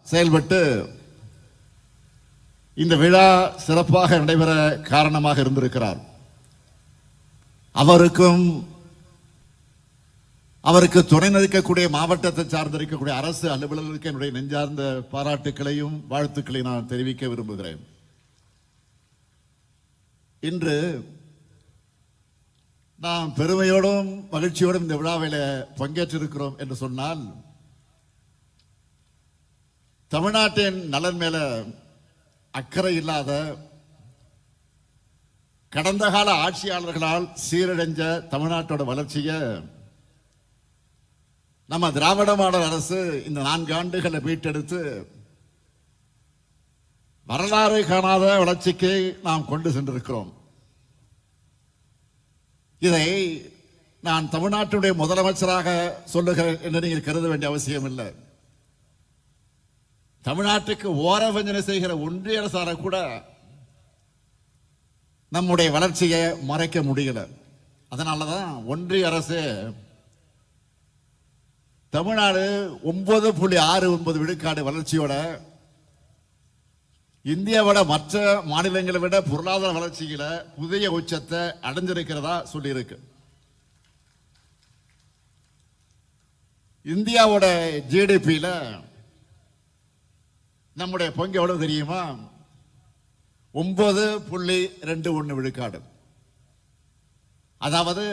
செயல்பட்டு இந்த விழா சிறப்பாக நடைபெற காரணமாக இருந்திருக்கிறார். அவருக்கு துணை நிற்கக்கூடிய மாவட்டத்தை சார்ந்திருக்கக்கூடிய அரசு அலுவலர்களுக்கு என்னுடைய நெஞ்சார்ந்த பாராட்டுக்களையும் வாழ்த்துக்களையும் நான் தெரிவிக்க விரும்புகிறேன். இன்று நாம் பெருமையோடும் மகிழ்ச்சியோடும் இந்த விழாவில் பங்கேற்றிருக்கிறோம் என்று சொன்னால், தமிழ்நாட்டின் நலன் மேல அக்கறை இல்லாத கடந்த கால ஆட்சியாளர்களால் சீரடைஞ்ச தமிழ்நாட்டோட வளர்ச்சியை நம்ம திராவிட மாடல் அரசு இந்த 4 ஆண்டுகளை மீட்டெடுத்து வரலாறு காணாத வளர்ச்சிக்கு நாம் கொண்டு சென்றிருக்கிறோம். இதை நான் தமிழ்நாட்டுடைய முதலமைச்சராக சொல்லுகிறேன் என்று நீங்கள் கருத வேண்டிய அவசியம் இல்லை. தமிழ்நாட்டுக்கு ஓரவஞ்சனை செய்கிற ஒன்றிய அரசால கூட நம்முடைய வளர்ச்சியை மறைக்க முடியல. அதனாலதான் ஒன்றிய அரசு தமிழ்நாடு 9.69 விழுக்காடு வளர்ச்சியோட இந்தியாவோட மற்ற மாநிலங்களை விட பொருளாதார வளர்ச்சியில புதிய உச்சத்தை அடைஞ்சிருக்கிறதா சொல்லியிருக்கு. இந்தியாவோட ஜிடிபியில நம்முடைய பங்கு எவ்வளவு தெரியுமா? 9.21 விழுக்காடு. அதாவது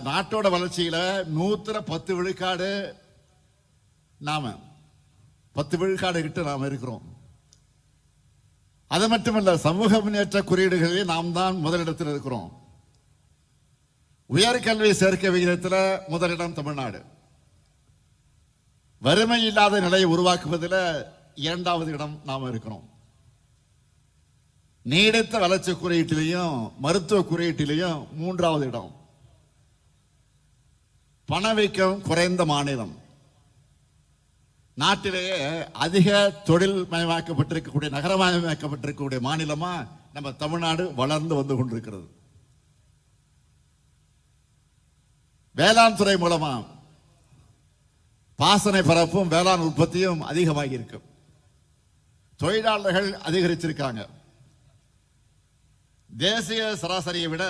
நாட்டோட வளர்ச்சியில 110 விழுக்காடு நாம 10 விழுக்காடு கிட்ட நாம இருக்கிறோம். அது மட்டுமல்ல, சமூக முன்னேற்ற குறியீடுகளில் நாம் தான் முதலிடத்தில் இருக்கிறோம். உயர்கல்வி சேர்க்கை விகிதத்தில் முதலிடம் தமிழ்நாடு. வறுமை இல்லாத நிலையை உருவாக்குவதில் 2வது இடம் நாம இருக்கிறோம். நீடித்த வளர்ச்சி குறியீட்டிலையும் மருத்துவ குறியீட்டிலையும் 3வது இடம். பணவீக்கம் குறைந்த மாநிலம். நாட்டிலேயே அதிக தொழில் மயமாக்கப்பட்டிருக்கக்கூடிய நகரமயமாக்கப்பட்டிருக்கக்கூடிய மாநிலமா நம்ம தமிழ்நாடு வளர்ந்து வந்து கொண்டிருக்கிறது. வேளாண் துறை மூலமா பாசனை பரப்பும் வேளாண் உற்பத்தியும் அதிகமாகி இருக்கு. தொழிலாளர்கள் அதிகரிச்சிருக்காங்க. தேசிய சராசரியை விட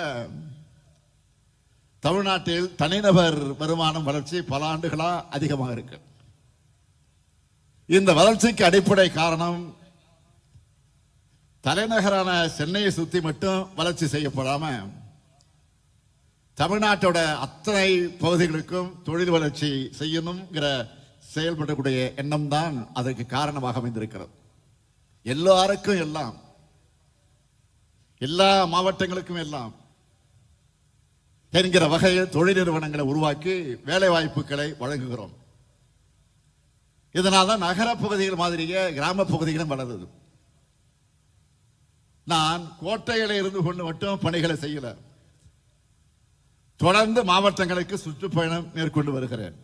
தமிழ்நாட்டில் தனிநபர் வருமானம் வளர்ச்சி பல ஆண்டுகளா அதிகமாக இருக்கு. இந்த வளர்ச்சிக்கு அடிப்படை காரணம் தலைநகரான சென்னையை சுத்தி மட்டும் வளர்ச்சி செய்யப்படாம தமிழ்நாட்டோட அத்தனை பகுதிகளுக்கும் தொழில் வளர்ச்சி செய்யணுங்கிற செயல்படக்கூடிய எண்ணம் தான் அதற்கு காரணமாக அமைந்திருக்கிறது. எல்லாருக்கும் எல்லாம், எல்லா மாவட்டங்களுக்கும் எல்லாம் என்கிற வகையில் தொழில் நிறுவனங்களை உருவாக்கி வேலை வாய்ப்புகளை வழங்குகிறோம். இதனால்தான் நகர பகுதிகள் மாதிரியே கிராம பகுதிகளும் வளருது. நான் கோட்டையில இருந்து கொண்டு மட்டும் பணிகளை செய்யல, தொடர்ந்து மாவட்டங்களுக்கு சுற்றுப்பயணம் மேற்கொண்டு வருகிறேன்.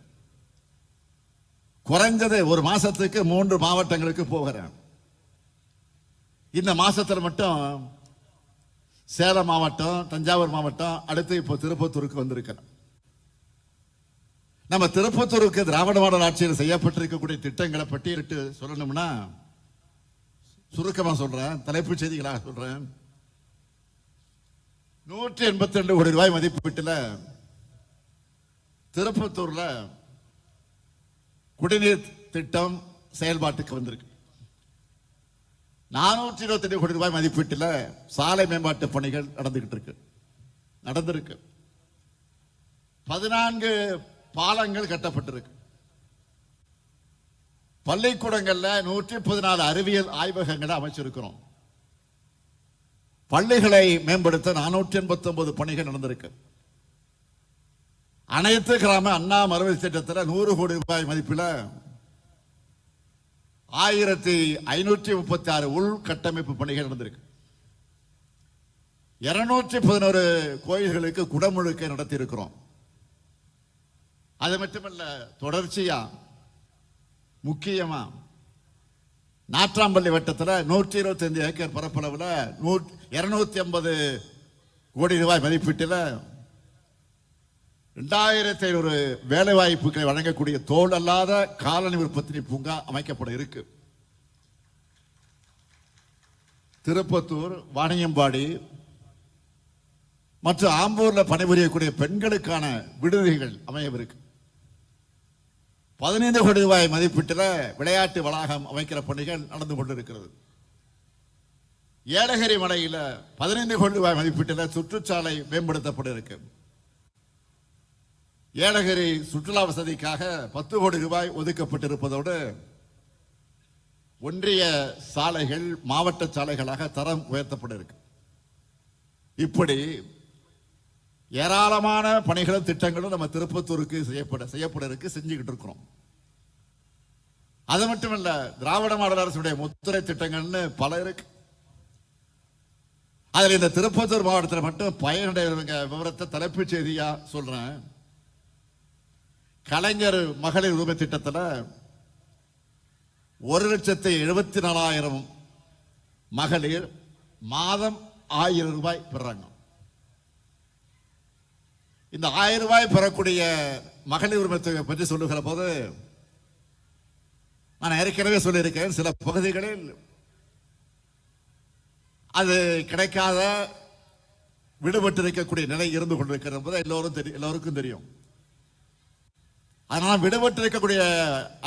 குறைஞ்சது ஒரு மாசத்துக்கு 3 மாவட்டங்களுக்கு போகிறேன். இந்த மாசத்துல மட்டும் சேலம் மாவட்டம், தஞ்சாவூர் மாவட்டம், அடுத்து இப்போ திருப்பத்தூருக்கு வந்திருக்கிறேன். நம்ம திருப்பத்தூருக்கு திராவிட மாடல் ஆட்சியில் செய்யப்பட்டிருக்கக்கூடிய திட்டங்களை பட்டியலிட்டு சொல்லணும்னா சுருக்கமா சொல்றேன், தலைப்புச் செய்திகளாக சொல்றேன். 182 கோடி ரூபாய் மதிப்பீட்டுல திருப்பத்தூர்ல குடிநீர் திட்டம் செயல்பாட்டுக்கு வந்திருக்கு. 428 கோடி ரூபாய் மதிப்பீட்டுல சாலை மேம்பாட்டு பணிகள் நடந்திருக்கு. 14 பாலங்கள் கட்டப்பட்டிருக்கு. பள்ளிக்கூடங்கள்ல 114 அறிவியல் ஆய்வகங்களை அமைச்சிருக்கிறோம். பள்ளிகளை மேம்படுத்த 489 பணிகள் நடந்திருக்கு. அனைத்து கிராம அண்ணா மறுவழி திட்டத்தில் 100 கோடி ரூபாய் மதிப்பில் 1536 உள்கட்டமைப்பு பணிகள் நடந்திருக்கு. 211 கோயில்களுக்கு குடமுழுக்கை நடத்தி இருக்கிறோம். அது மட்டுமல்ல, தொடர்ச்சியா முக்கியமா நாற்றாம்பள்ளி வட்டத்தில் 125 ஏக்கர் பரப்பளவில் 250 கோடி ரூபாய் மதிப்பீட்டில் 2500 வேலை வாய்ப்புகளை வழங்கக்கூடிய தோல் அல்லாத காலணி உற்பத்தி பூங்கா அமைக்கப்பட இருக்கு. திருப்பத்தூர், வாணியம்பாடி மற்றும் ஆம்பூர்ல பணிபுரியக்கூடிய பெண்களுக்கான விடுதிகள் அமையவிருக்கு. 15 கோடி ரூபாய் மதிப்பீட்டில் விளையாட்டு வளாகம் அமைக்கிற பணிகள் நடந்து கொண்டிருக்கிறது. ஏலகிரி மலையில் 15 கோடி ரூபாய் மதிப்பீட்டில் சுற்றுச்சாலை மேம்படுத்தப்பட இருக்கு. ஏலகிரி சுற்றுலா வசதிக்காக 10 கோடி ரூபாய் ஒதுக்கப்பட்டிருப்பதோடு ஒன்றிய சாலைகள் மாவட்ட சாலைகளாக தரம் உயர்த்தப்பட இருக்கு. இப்படி ஏராளமான பணிகளும் திட்டங்களும் நம்ம திருப்பத்தூருக்கு செய்யப்பட இருக்கு, செஞ்சுக்கிட்டு இருக்கிறோம். அது மட்டுமல்ல, திராவிட மாடல் அரசுடைய முத்துரை திட்டங்கள்னு பல இருக்கு. அதில் இந்த திருப்பத்தூர் மாவட்டத்தில் மட்டும் பயனடைவங்க விவரத்தை தலைப்புச் செய்தியா சொல்றேன். கலைஞர் மகளிர் உரிமை திட்டத்தில் 1,74,000 மகளிர் மாதம் 1000 ரூபாய் பெறாங்க. இந்த 1000 ரூபாய் பெறக்கூடிய மகளிர் உரிமை தொகை பற்றி சொல்லுகிற போது நான் ஏற்கனவே சொல்லியிருக்கேன், சில பகுதிகளில் அது கிடைக்காத விடுபட்டு இருக்கக்கூடிய நிலை இருந்து கொண்டிருக்கிறது என்பது எல்லோருக்கும் தெரியும். அதனால விடுபட்டு இருக்கக்கூடிய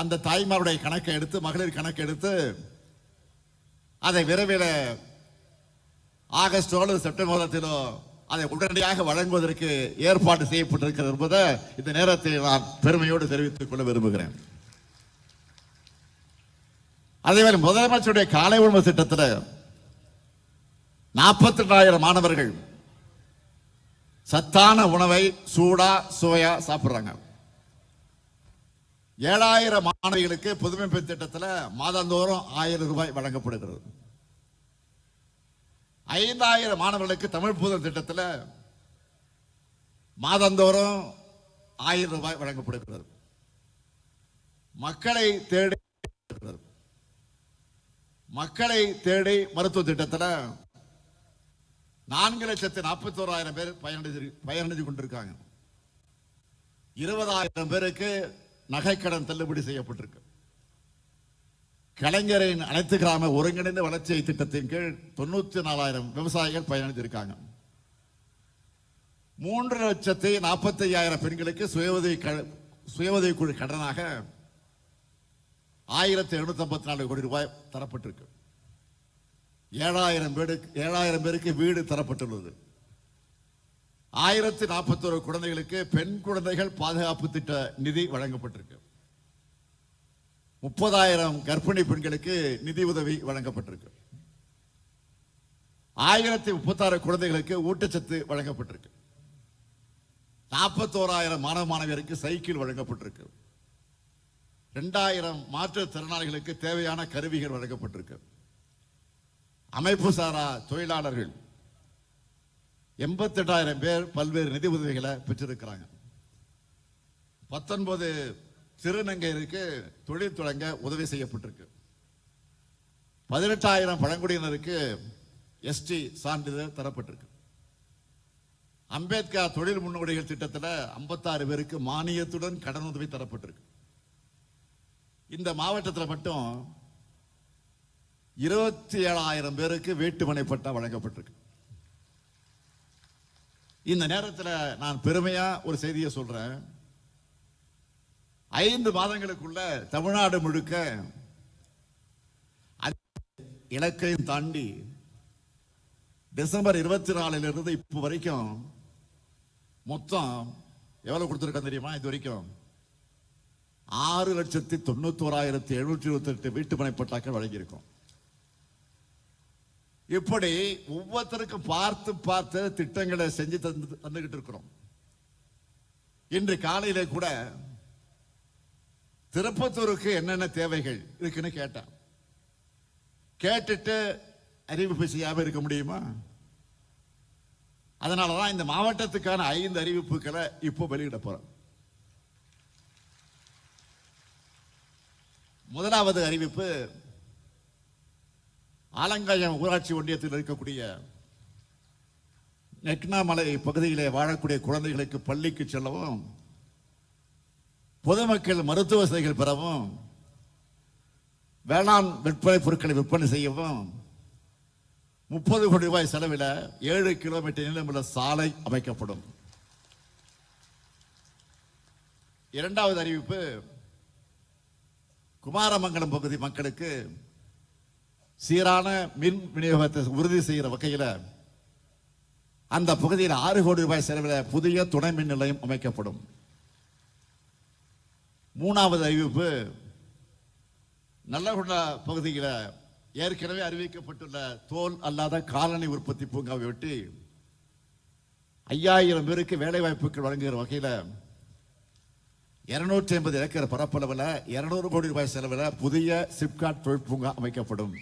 அந்த தாய்மாருடைய கணக்கை எடுத்து, மகளிர் கணக்கை எடுத்து அதை விரைவில் ஆகஸ்டோ அல்லது செப்டம்பர் மாதத்திலோ அதை உடனடியாக வழங்குவதற்கு ஏற்பாடு செய்யப்பட்டிருக்கிறது என்பதை இந்த நேரத்தில் நான் பெருமையோடு தெரிவித்துக் கொள்ள விரும்புகிறேன். அதேவேளை முதலமைச்சருடைய காலை உணவு திட்டத்தில் 42,000 மாணவர்கள் சத்தான உணவை சூடா சுவையா சாப்பிடுறாங்க. 7,000 மாணவிகளுக்கு புதுமை பெண் திட்டத்தில் மாதந்தோறும் 1000 ரூபாய் வழங்கப்படுகிறது. 5,000 மாணவர்களுக்கு தமிழ் புதல் திட்டத்தில் மாதந்தோறும் 1000 ரூபாய் வழங்கப்படுகிறது. மக்களை தேடி மருத்துவ திட்டத்தில் 4,41,000 பேர் பயனடைந்து கொண்டிருக்காங்க. 20,000 பேருக்கு நகைக்கடன் தள்ளுபடி செய்யப்பட்டிருக்கு. கலைஞரின் அனைத்து கிராம ஒருங்கிணைந்த வளர்ச்சி திட்டத்தின் கீழ் 94,000 விவசாயிகள் பயனடைந்திருக்காங்க. 3,45,000 பெண்களுக்கு சுயஉதவி குழு கடனாக 1,754 கோடி ரூபாய் தரப்பட்டிருக்கு. 7,000 பேருக்கு வீடு தரப்பட்டுள்ளது. 1,041 குழந்தைகளுக்கு பெண் குழந்தைகள் பாதுகாப்பு திட்ட நிதி வழங்கப்பட்டிருக்கு. 30,000 கர்ப்பிணி பெண்களுக்கு நிதி உதவி வழங்கப்பட்டிருக்கு. 1,036 குழந்தைகளுக்கு ஊட்டச்சத்து வழங்கப்பட்டிருக்கு. 41,000 மாணவ மாணவியருக்கு சைக்கிள் வழங்கப்பட்டிருக்கு. 2,000 மாற்றுத்திறனாளிகளுக்கு தேவையான கருவிகள் வழங்கப்பட்டிருக்கு. அமைப்பு சாரா தொழிலாளர்கள் 88,000 பேர் பல்வேறு நிதி உதவிகளை பெற்றிருக்கிறாங்க. 19 திருநங்கையருக்கு தொழில் தொடங்க உதவி செய்யப்பட்டிருக்கு. 18,000 பழங்குடியினருக்கு எஸ்டி சான்றிதழ் தரப்பட்டிருக்கு. அம்பேத்கர் தொழில் முன்னோடிகள் திட்டத்தில் 56 பேருக்கு மானியத்துடன் கடன் உதவி தரப்பட்டிருக்கு. இந்த மாவட்டத்தில் மட்டும் 27,000 பேருக்கு வீட்டுமனை பட்டா வழங்கப்பட்டிருக்கு. இந்த நேரத்தில் நான் பெருமையா ஒரு செய்தியை சொல்றேன். 5 மாதங்களுக்குள்ள தமிழ்நாடு முழுக்க இலக்கையும் தாண்டி டிசம்பர் 24 இப்போ வரைக்கும் மொத்தம் எவ்வளவு கொடுத்திருக்கேன் தெரியுமா? இது வரைக்கும் 6,91,728 வீட்டுமனை பட்டாக்கள் வழங்கியிருக்கோம். இப்படி ஒவ்வொருத்தருக்கும் பார்த்து பார்த்து திட்டங்களை செஞ்சு தந்துகிட்டு இருக்கிறோம். இன்று காலையில கூட திருப்பத்தூருக்கு என்னென்ன தேவைகள் இருக்குன்னு கேட்டேன். கேட்டுட்டு அறிவிப்பு செய்யாம இருக்க முடியுமா? அதனாலதான் இந்த மாவட்டத்துக்கான 5 அறிவிப்புகளை இப்போ வெளியிட போறோம். முதலாவது அறிவிப்பு, ஆலங்காயம் ஊராட்சி ஒன்றியத்தில் இருக்கக்கூடிய நெக்னாமலை பகுதியிலே வாழக்கூடிய குழந்தைகளுக்கு பள்ளிக்கு செல்லவும், பொதுமக்கள் மருத்துவ வசதிகள் பெறவும், வேளாண் விற்பனை பொருட்களை விற்பனை செய்யவும் 30 கோடி ரூபாய் செலவில் 7 கிலோமீட்டர் நீளமுள்ள சாலை அமைக்கப்படும். இரண்டாவது அறிவிப்பு, குமாரமங்கலம் பகுதி மக்களுக்கு சீரான மின் விநியோகத்தை உறுதி செய்கிற வகையில் அந்த பகுதியில் 6 கோடி ரூபாய் செலவில் புதிய துணை மின் நிலையம் அமைக்கப்படும். மூணாவது அறிவிப்பு, நல்லகுண்டா பகுதியில் ஏற்கனவே அறிவிக்கப்பட்டுள்ள தோல் அல்லாத காலணி உற்பத்தி பூங்காவை ஒட்டி 5000 பேருக்கு வேலை வாய்ப்புகள் வழங்குகிற வகையில் 250 ஏக்கர் பரப்பளவில் 200 கோடி ரூபாய் செலவில் புதிய சிப்காட் தொழிற்பூங்கா அமைக்கப்படும்.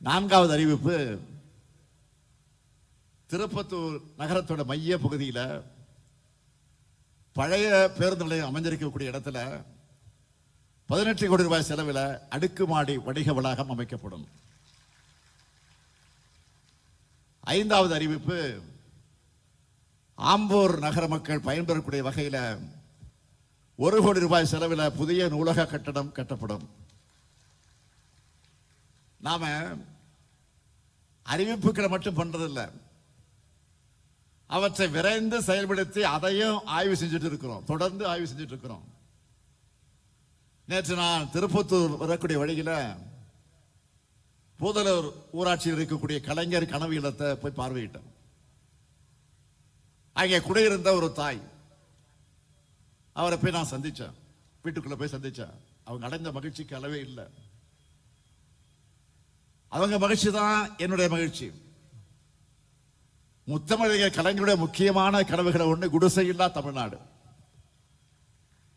நான்காவது அறிவிப்பு, திருப்பத்தூர் நகரத்தோட மைய பகுதியில் பழைய பேருந்து நிலையம் அமைஞ்சிருக்கக்கூடிய இடத்துல 18 கோடி ரூபாய் செலவில் அடுக்குமாடி வணிக வளாகம் அமைக்கப்படும். ஐந்தாவது அறிவிப்பு, ஆம்பூர் நகர மக்கள் பயன்பெறக்கூடிய வகையில் 1 கோடி ரூபாய் செலவில் புதிய நூலக கட்டடம் கட்டப்படும். நாம அறிவிப்புகளை மட்டும் பண்றதில்லை, அவற்றை விரைந்து செயல்படுத்தி அதையும் ஆய்வு செஞ்சுட்டு இருக்கிறோம், தொடர்ந்து ஆய்வு செஞ்சுட்டு இருக்கிறோம். நேற்று நான் திருப்பத்தூர் வரக்கூடிய வழியில் பூதலூர் ஊராட்சியில் இருக்கக்கூடிய கலைஞர் கனவு இல்லத்தை போய் பார்வையிட்டேன். அங்கே குடியிருந்த ஒரு தாய், அவரை போய் நான் சந்திச்சேன், வீட்டுக்குள்ள போய் சந்திச்சேன். அவங்க அடைந்த மகிழ்ச்சிக்கு அளவே இல்லை. அவங்க மகிழ்ச்சி தான் என்னுடைய மகிழ்ச்சி. முத்தமிழக கலைஞருடைய முக்கியமான கனவுகளை ஒன்று குடிசையில்லா தமிழ்நாடு.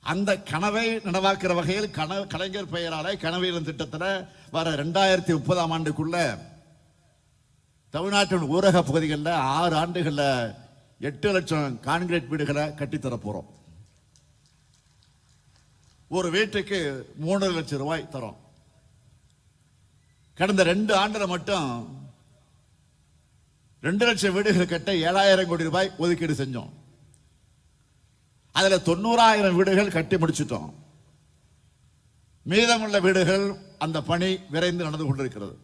அந்த கனவை நனவாக்குற வகையில் கலைஞர் பெயரால கனவியல் திட்டத்தில் வர 2030ஆம் ஆண்டுக்குள்ள தமிழ்நாட்டின் ஊரக பகுதிகளில் 6 ஆண்டுகளில் 8 லட்சம் கான்கிரீட் வீடுகளை கட்டித்தர போறோம். ஒரு வீட்டுக்கு 3 லட்சம் ரூபாய் தரோம். கடந்த 2 ஆண்டுல மட்டும் 2 லட்சம் வீடுகள் கட்ட 7000 கோடி ரூபாய் ஒதுக்கீடு செஞ்சோம். அதுல 90000 வீடுகள் கட்டி முடிச்சிட்டோம். மீதமுள்ள வீடுகள் அந்த பணி விரைந்து நடந்து கொண்டிருக்கிறது.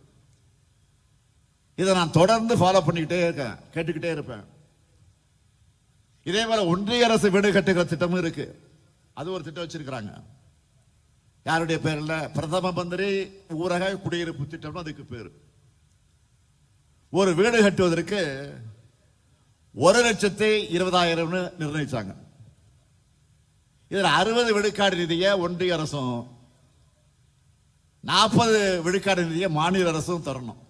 இதை நான் தொடர்ந்து ஃபாலோ பண்ணிக்கிட்டே இருக்கேன், கேட்டுக்கிட்டே இருப்பேன். இதே போல ஒன்றிய அரசு வீடு கட்டுகிற திட்டமும் இருக்கு. அது ஒரு திட்டம் வச்சிருக்கிறாங்க. யாருடைய பேர்ல? பிரதம மந்திரி ஊரக குடியிருப்பு திட்டம் அதுக்கு பேரு. ஒரு வீடு கட்டுவதற்கு 1,20,000 நிர்ணயிச்சாங்க. இதுல 60 விழுக்காடு நிதியை ஒன்றிய அரசும் 40 விழுக்காடு நிதியை மாநில அரசும் தரணும்.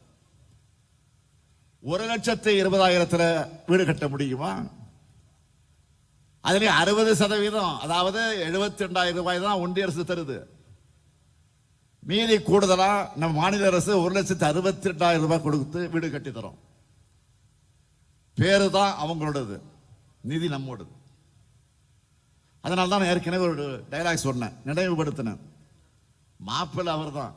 1,20,000 வீடு கட்ட முடியுமா? அதுல 60%, அதாவது 72,000 ரூபாய் தான் ஒன்றிய அரசு தருது. மீதி கூடுதலா நம்ம மாநில அரசு 1,62,000 ரூபாய் கொடுத்து வீடு கட்டி தரோம். பேரு தான் அவங்களோடது, நிதி நம்மோடது. அதனால தான் ஏற்கனவே ஒரு டைலாக் சொன்னேன், நினைவுபடுத்தினேன். மாப்பிள்ளை அவர் தான்,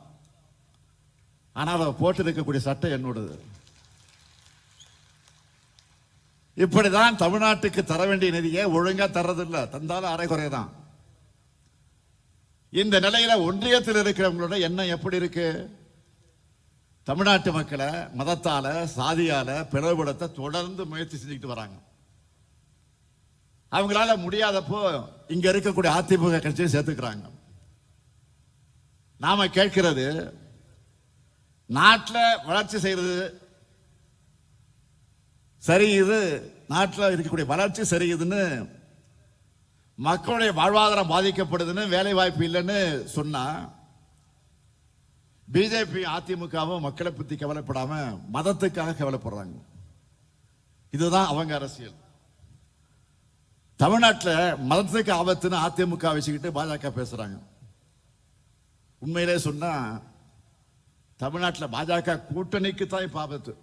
ஆனால் அவர் போட்டு இருக்கக்கூடிய சட்டை என்னோடது. இப்படிதான் தமிழ்நாட்டுக்கு தர வேண்டிய நிதியை ஒழுங்கா தர்றதில்லை, தந்தாலும் அரைகுறைதான். இந்த நிலையில ஒன்றியத்தில் இருக்கிறவங்களோட எண்ணம் எப்படி இருக்கு? தமிழ்நாட்டு மக்களை மதத்தால சாதியால பிளவுபடுத்த தொடர்ந்து முயற்சி செஞ்சுக்கிட்டு வராங்க. அவங்களால முடியாதப்போ இங்க இருக்கக்கூடிய அதிமுக கட்சியை சேர்த்துக்கிறாங்க. நாம கேட்கிறது, நாட்டில் வளர்ச்சி செய்யறது சரி, இது நாட்டில் இருக்கக்கூடிய வளர்ச்சி சரியுதுன்னு, மக்களுடைய வாழ்வாதாரம் பாதிக்கப்படுதுன்னு, வேலை வாய்ப்பு இல்லைன்னு சொன்னா பிஜேபி அதிமுகவும் மக்களை பத்தி கவலைப்படாம மதத்துக்காக கவலைப்படுறாங்க. இதுதான் அவங்க அரசியல். தமிழ்நாட்டில் மதத்துக்கு ஆபத்துன்னு அதிமுக வச்சுக்கிட்டு பாஜக பேசுறாங்க. உண்மையிலே சொன்னா தமிழ்நாட்டில் பாஜக கூட்டணிக்கு தான் இப்ப ஆபத்து.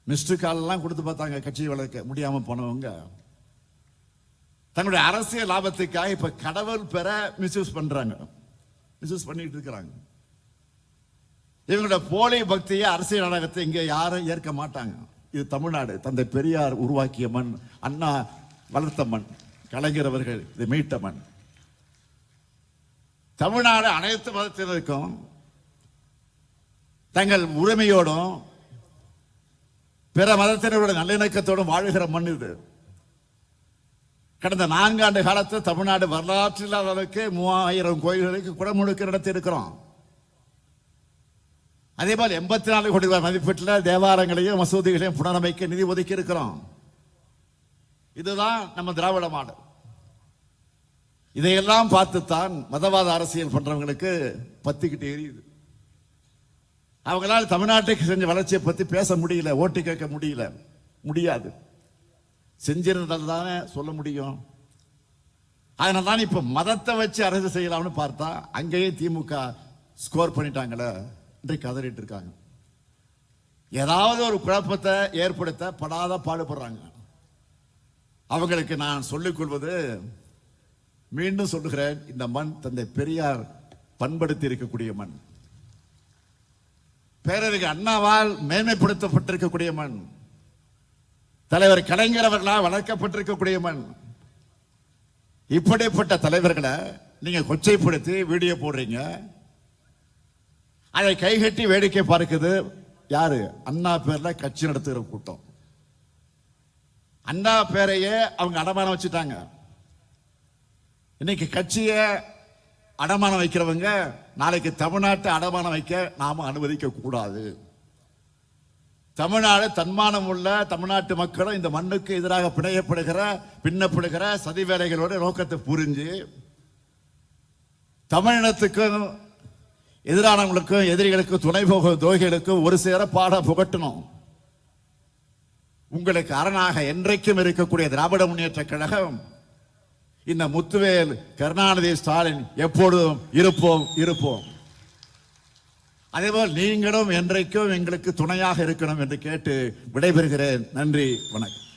மிஸ்டு கால் எல்லாம் கொடுத்து பார்த்தாங்க, கட்சி வளர்க்க முடியாம போனவங்க தங்களுடைய அரசியல் லாபத்துக்காக இப்ப கடவுள் பெற மிஸ்யூஸ் பண்றாங்க, மிஸ்யூஸ் பண்ணிட்டு இருக்கிறாங்க. இவங்களோட போலி பக்தியை, அரசியல் நாடகத்தை இங்க யாரும் ஏற்க மாட்டாங்க. இது தமிழ்நாடு, தந்தை பெரியார் உருவாக்கிய மண், அண்ணா வளர்த்த மண், கலைஞர் அவர்கள் இது மீட்ட மண். தமிழ்நாடு அனைத்து மதத்தினருக்கும் தங்கள் உரிமையோடும் பிற மதத்தினருடைய நல்லிணக்கத்தோடும் வாழுகிற மண் இது. கடந்த 4 ஆண்டு காலத்தில் தமிழ்நாடு வரலாற்றில் அளவுக்கு 3000 கோயில்களுக்கு குடமுழுக்கு நடத்தி இருக்கிறோம். அதே போல் 84 கோடி ரூபாய் மதிப்பீட்டில் தேவாலயங்களையும் மசூதிகளையும் புனரமைக்க நிதி ஒதுக்கி இருக்கிறோம். இதுதான் நம்ம திராவிட மாடல். இதையெல்லாம் பார்த்துத்தான் மதவாத அரசியல் பண்றவங்களுக்கு பத்திக்கிட்டு எரியுது. அவங்களால தமிழ்நாட்டுக்கு செஞ்ச வளர்ச்சியை பத்தி பேச முடியல, ஓட்டு கேட்க முடியாது. செஞ்சிருந்தால் தானே சொல்ல முடியும். அதனால தான் இப்ப மதத்தை வச்சு அரசு செய்யலாம்னு பார்த்தா அங்கேயே திமுக ஸ்கோர் பண்ணிட்டாங்களே இன்றைக்கு கதறிட்டு இருக்காங்க. ஏதாவது ஒரு குழப்பத்தை ஏற்படுத்த படாத பாடுபடுறாங்க. அவங்களுக்கு நான் சொல்லிக் கொள்வது, மீண்டும் சொல்லுகிறேன், இந்த மண் தந்தை பெரியார் பண்படுத்தி இருக்கக்கூடிய மண், பேரறிஞர் அண்ணாவால் மேன்மைப்படுத்தப்பட்டிருக்கக்கூடிய மண், தலைவர் கலைஞர் அவர்களால் வளர்க்கப்பட்டிருக்கக்கூடிய மண். இப்படிப்பட்ட தலைவர்களை நீங்க கொச்சைப்படுத்தி வீடியோ போடுறீங்க. அதை கைகட்டி வேடிக்கை பார்க்குது யாரு? அண்ணா பேர்ல கட்சி நடத்துகிற கூட்டம். அண்ணா பேரையே அவங்க அடமானம் வச்சுட்டாங்க. இன்னைக்கு கட்சியை அடமானம் வைக்கிறவங்க நாளைக்கு தமிழ்நாட்டை அடமானம் வைக்க நாம அனுமதிக்க கூடாது. தமிழ்நாடு தன்மானம் உள்ள தமிழ்நாட்டு மக்களும் இந்த மண்ணுக்கு எதிராக பின்னப்படுகிற சதி வேலைகளோட நோக்கத்தை புரிஞ்சு தமிழினத்துக்கும் எதிரானவங்களுக்கும் எதிரிகளுக்கும் துணை போக துரோகிகளுக்கும் ஒரு சேர பாட புகட்டணும். உங்களுக்கு அரணாக என்றைக்கும் இருக்கக்கூடிய திராவிட முன்னேற்ற கழகம், இந்த முத்துவேல், கருணாநிதி, ஸ்டாலின் எப்பொழுதும் இருப்போம். அதேபோல் நீங்களும் என்றைக்கும் எங்களுக்கு துணையாக இருக்கணும் என்று கேட்டு விடைபெறுகிறேன். நன்றி, வணக்கம்.